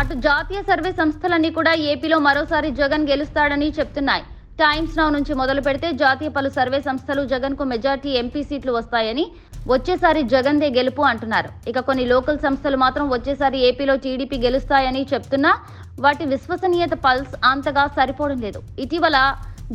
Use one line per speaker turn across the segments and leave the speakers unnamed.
అటు జాతీయ సర్వే సంస్థలన్నీ కూడా ఏపీలో మరోసారి జగన్ గెలుస్తాడని చెప్తున్నాయి. టైమ్స్ నౌ నుంచి మొదలు పెడితే జాతీయ పలు సర్వే సంస్థలు జగన్ కు మెజార్టీ ఎంపీ సీట్లు వస్తాయని, వచ్చేసారి జగన్దే గెలుపు అంటున్నారు. ఇక కొన్ని లోకల్ సంస్థలు మాత్రం వచ్చేసారి ఏపీలో టీడీపీ గెలుస్తాయని చెప్తున్నా వాటి విశ్వసనీయత పల్స్ అంతగా సరిపోవడం లేదు. ఇటీవల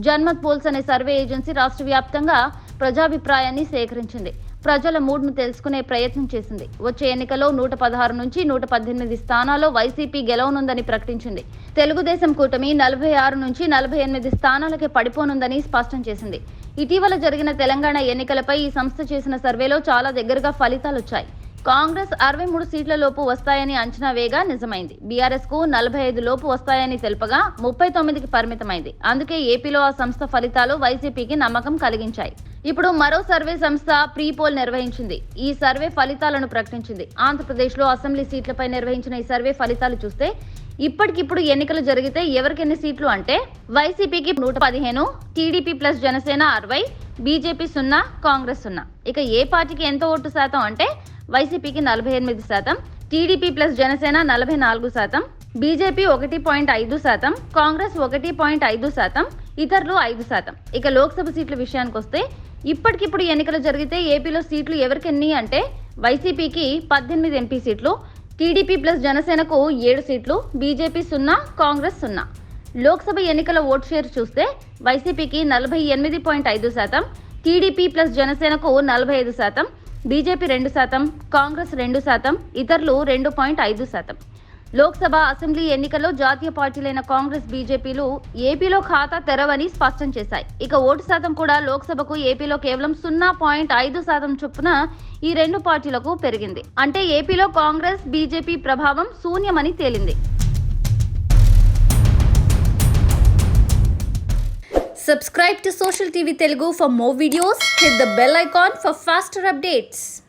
జన్మత్ పోల్స్ అనే సర్వే ఏజెన్సీ రాష్ట్ర వ్యాప్తంగా ప్రజాభిప్రాయాన్ని సేకరించింది. ప్రజల మూడ్ను తెలుసుకునే ప్రయత్నం చేసింది. వచ్చే ఎన్నికల్లో 116 నుంచి 118 స్థానాల్లో వైసీపీ గెలవనుందని ప్రకటించింది. తెలుగుదేశం కూటమి 46 నుంచి 48 స్థానాలకే పడిపోనుందని స్పష్టం చేసింది. ఇటీవల జరిగిన తెలంగాణ ఎన్నికలపై ఈ సంస్థ చేసిన సర్వేలో చాలా దగ్గరగా ఫలితాలొచ్చాయి. కాంగ్రెస్ 63 సీట్ల లోపు వస్తాయని అంచనా వేగా నిజమైంది. బీఆర్ఎస్ కు 45 లోపు వస్తాయని తెలుపగా 39కి పరిమితమైంది. అందుకే ఏపీలో ఆ సంస్థ ఫలితాలు వైసీపీకి నమ్మకం కలిగించాయి. ఇప్పుడు మరో సర్వే సంస్థ ప్రీ పోల్ నిర్వహించింది. ఈ సర్వే ఫలితాలను ప్రకటించింది. ఆంధ్రప్రదేశ్లో అసెంబ్లీ సీట్లపై నిర్వహించిన ఈ సర్వే ఫలితాలు చూస్తే ఇప్పటికిప్పుడు ఎన్నికలు జరిగితే ఎవరికెన్ని సీట్లు అంటే వైసీపీకి 115, TDP plus Janasena 60, BJP 0, Congress 0. ఇక ఏ పార్టీకి ఎంత ఓటు శాతం అంటే వైసీపీకి 48%, TDP plus Janasena 44%, BJP 1.5%, Congress 1.5%, ఇతరులు 5%. ఇక లోక్సభ సీట్ల విషయానికి వస్తే ఇప్పటికిప్పుడు ఎన్నికలు జరిగితే ఏపీలో సీట్లు ఎవరికెన్ని అంటే వైసీపీకి 18 ఎంపీ సీట్లు, టీడీపీ ప్లస్ జనసేనకు 7 సీట్లు, బీజేపీ 0, కాంగ్రెస్ 0. లోక్సభ ఎన్నికల ఓట్ షేర్ చూస్తే వైసీపీకి 48.5%, టీడీపీ ప్లస్ జనసేనకు 45%, బీజేపీ 2%, కాంగ్రెస్ 2%, ఇతరులు 2.5%. లోక్సభ, అసెంబ్లీ ఎన్నికల్లో జాతీయ పార్టీలైన కాంగ్రెస్, బీజేపీలు ఏపీలో ఖాతా తెరవని స్పష్టం చేశాయి. ఇక ఓటు శాతం కూడా లోక్సభకు ఏపీలో కేవలం 0.5% చొప్పున ఈ రెండు పార్టీలకు పెరిగింది. అంటే ఏపీలో కాంగ్రెస్, బీజేపీ ప్రభావం శూన్యమని తేలింది.
Subscribe to Social TV Telugu for more videos. Hit the bell icon for faster updates.